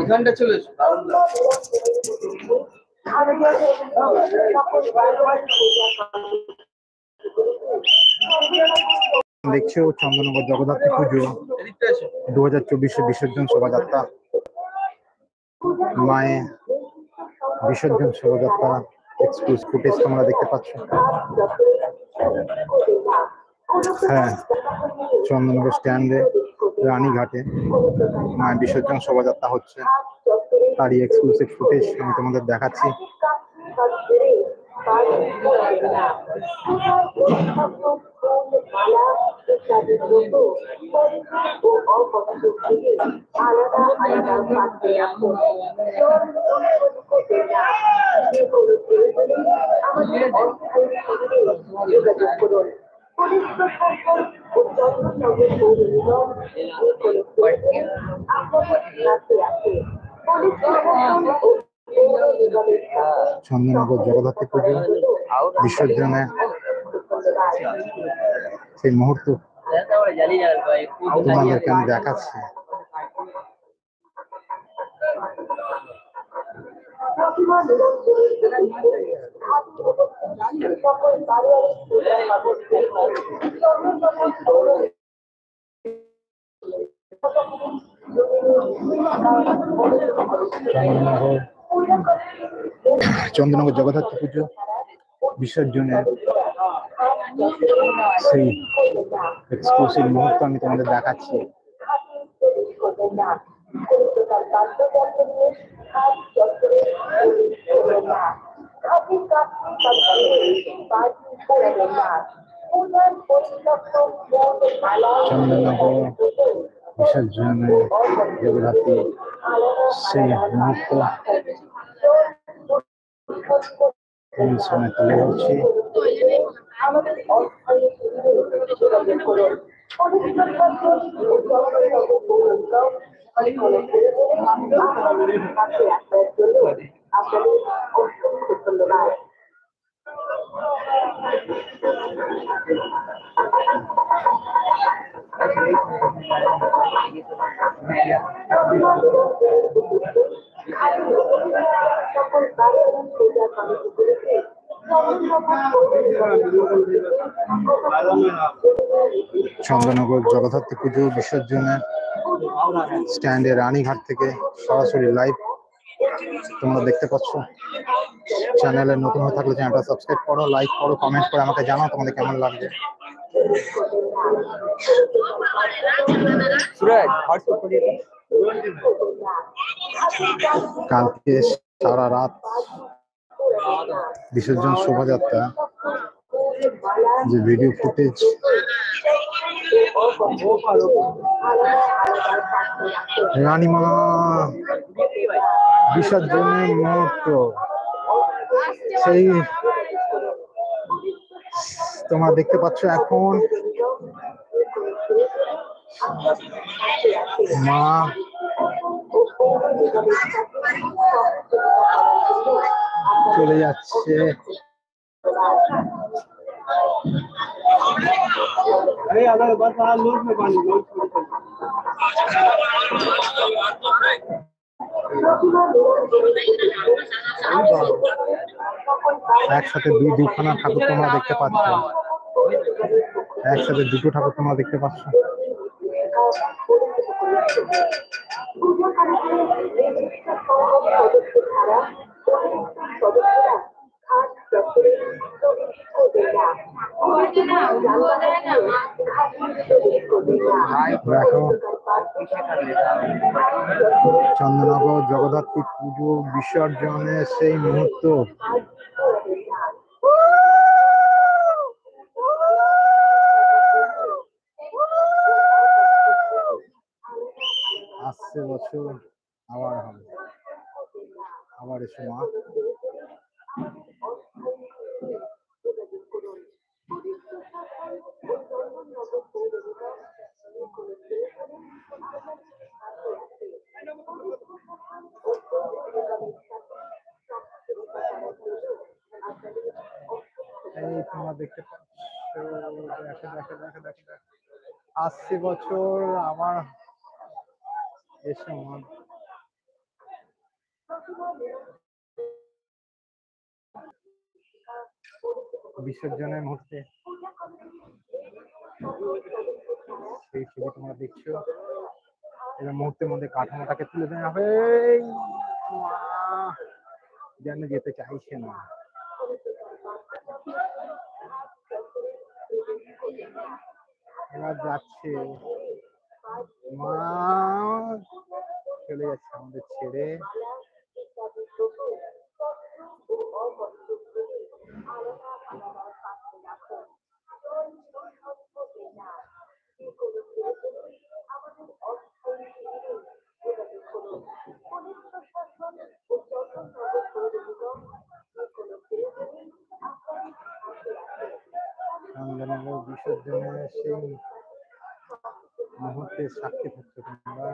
এখানটা চলে এসো। দেখছো চন্দননগর জগদ্ধাত্রী পুজো 2024 বিসর্জন শোভাযাত্রা, মায়ের বিসর্জন শোভাযাত্রা এক্সক্লুসিভ ফুটেজ তোমরা দেখতে পাচ্ছ। হ্যাঁ, চন্দননগর স্ট্যান্ডে রানীঘাটে মায়ের বিসর্জন শোভাযাত্রা হচ্ছে, তারই এক্সক্লুসিভ ফুটেজ আমি তোমাদের দেখাচ্ছি। চন্দননগর জগদ্ধাত্রী পুজো বিসর্জনে সেই মুহূর্ত তোমাদেরকে আমি দেখাচ্ছি। চন্দননগর জগদ্ধাত্রী পুজো বিসর্জনে সেই এক্সক্লুসিভ মুহূর্ত আমি তোমাদের দেখাচ্ছি। চন্দননগর বিসর্জনে জগদ্ধাত্রী সেই মুহূর্ত সময় তুলে ধরছি। চন্দননগর জগদ্ধাত্রী পুজো বিসর্জনে স্ট্যান্ডে রানীঘাট থেকে সরাসরি লাইভ তোমরা দেখতে পাচ্ছ। চ্যানেলে নতুন হয়ে থাকলে চ্যানেলটা সাবস্ক্রাইব করো, লাইক করো, কমেন্ট করে আমাকে জানাও তোমাদের কেমন লাগছে। কালকে সারা রাত বিসর্জন শোভাযাত্রা যে ভিডিও ফুটেজ রানীমা বিসর্জনের মুহূর্ত সেই তোমরা দেখতে পাচ্ছ। এখন মা চলে যাচ্ছে। একসাথে দুখানা ঠাকুর তোমরা দেখতে পাচ্ছ, একসাথে দুটো ঠাকুর তোমরা দেখতে পাচ্ছ। দেখো চন্দননগর জগদ্ধাত্রী পুজো বিসর্জনের সেই মুহূর্ত। আসছে বছর আবার হবে, আবার এসো মা। এই তোমরা দেখতে পাচ্ছ, দেখো দেখো দেখো দেখো আসছে বছর আবার এসো মা। বিসর্জনের মুহূর্তে সেই ছবি তোমরা দেখছো। এবার মুহূর্তের মধ্যে কাঠামোটাকে তুলে দেওয়া হবে, যেন যেতে চাইছে না। এবার যাচ্ছে, মা চলে যাচ্ছে আমাদের ছেড়ে। চন্দননগর বিসর্জনের সেই মুহূর্তের সাক্ষী থাকছো তোমরা।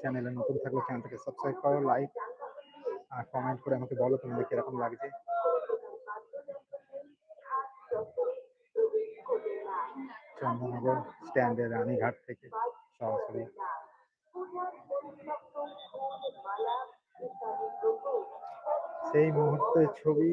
চ্যানেলে নতুন থাকলে চ্যানেলটাকে সাবস্ক্রাইব করো, লাইক আর কমেন্ট করে আমাকে বলো তোমাদের কিরকম লাগছে। চন্দননগর স্ট্যান্ডের রানীঘাট থেকে সরাসরি সেই মুহূর্তের ছবি।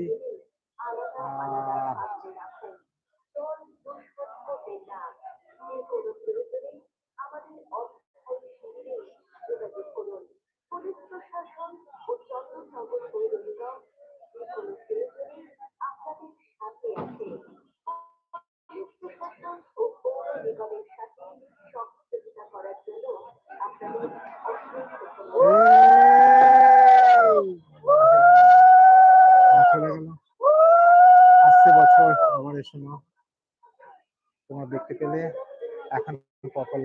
চলে গেল, আসছে বছর আবার এসো না। তোমার দেখতে পেলে এখন কখন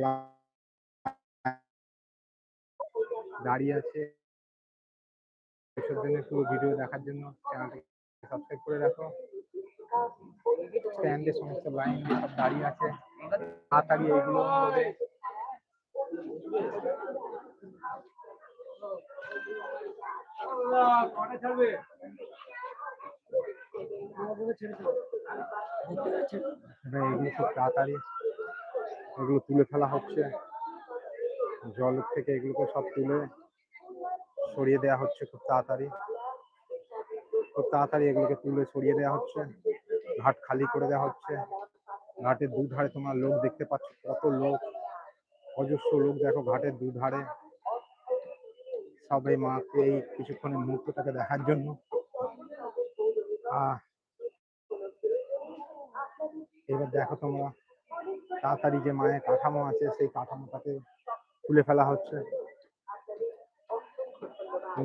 দাঁড়িয়ে আছে। বিসর্জনের পুরো ভিডিও দেখার জন্য চ্যানেলটাকে সাবস্ক্রাইব করে রাখো। স্ট্যান্ডে সমস্ত লাইন সব দাঁড়িয়ে আছে, তাড়াতাড়ি এইগুলো এগুলো খুব তাড়াতাড়ি এগুলো তুলে ফেলা হচ্ছে জলের থেকে। এগুলোকে সব তুলে সরিয়ে দেওয়া হচ্ছে খুব তাড়াতাড়ি, খুব তাড়াতাড়ি এগুলোকে তুলে সরিয়ে দেওয়া হচ্ছে। ঘাট খালি করে দেওয়া হচ্ছে। ঘাটের দুধারে তোমার লোক দেখতে পাচ্ছ, কত লোক, অজস্র লোক দেখো ঘাটের দুধারে। সবাই মাকে এই কিছুক্ষণের মুহূর্তটাকে দেখার জন্য। এবার দেখো তোমরা তাড়াতাড়ি যে মায়ের কাঠামো আছে সেই কাঠামোটাকে তুলে ফেলা হচ্ছে।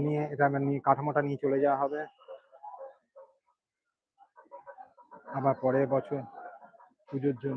নিয়ে এটা নিয়ে কাঠামোটা নিয়ে চলে যাওয়া হবে আবার পরের বছর পুজোর জন্য।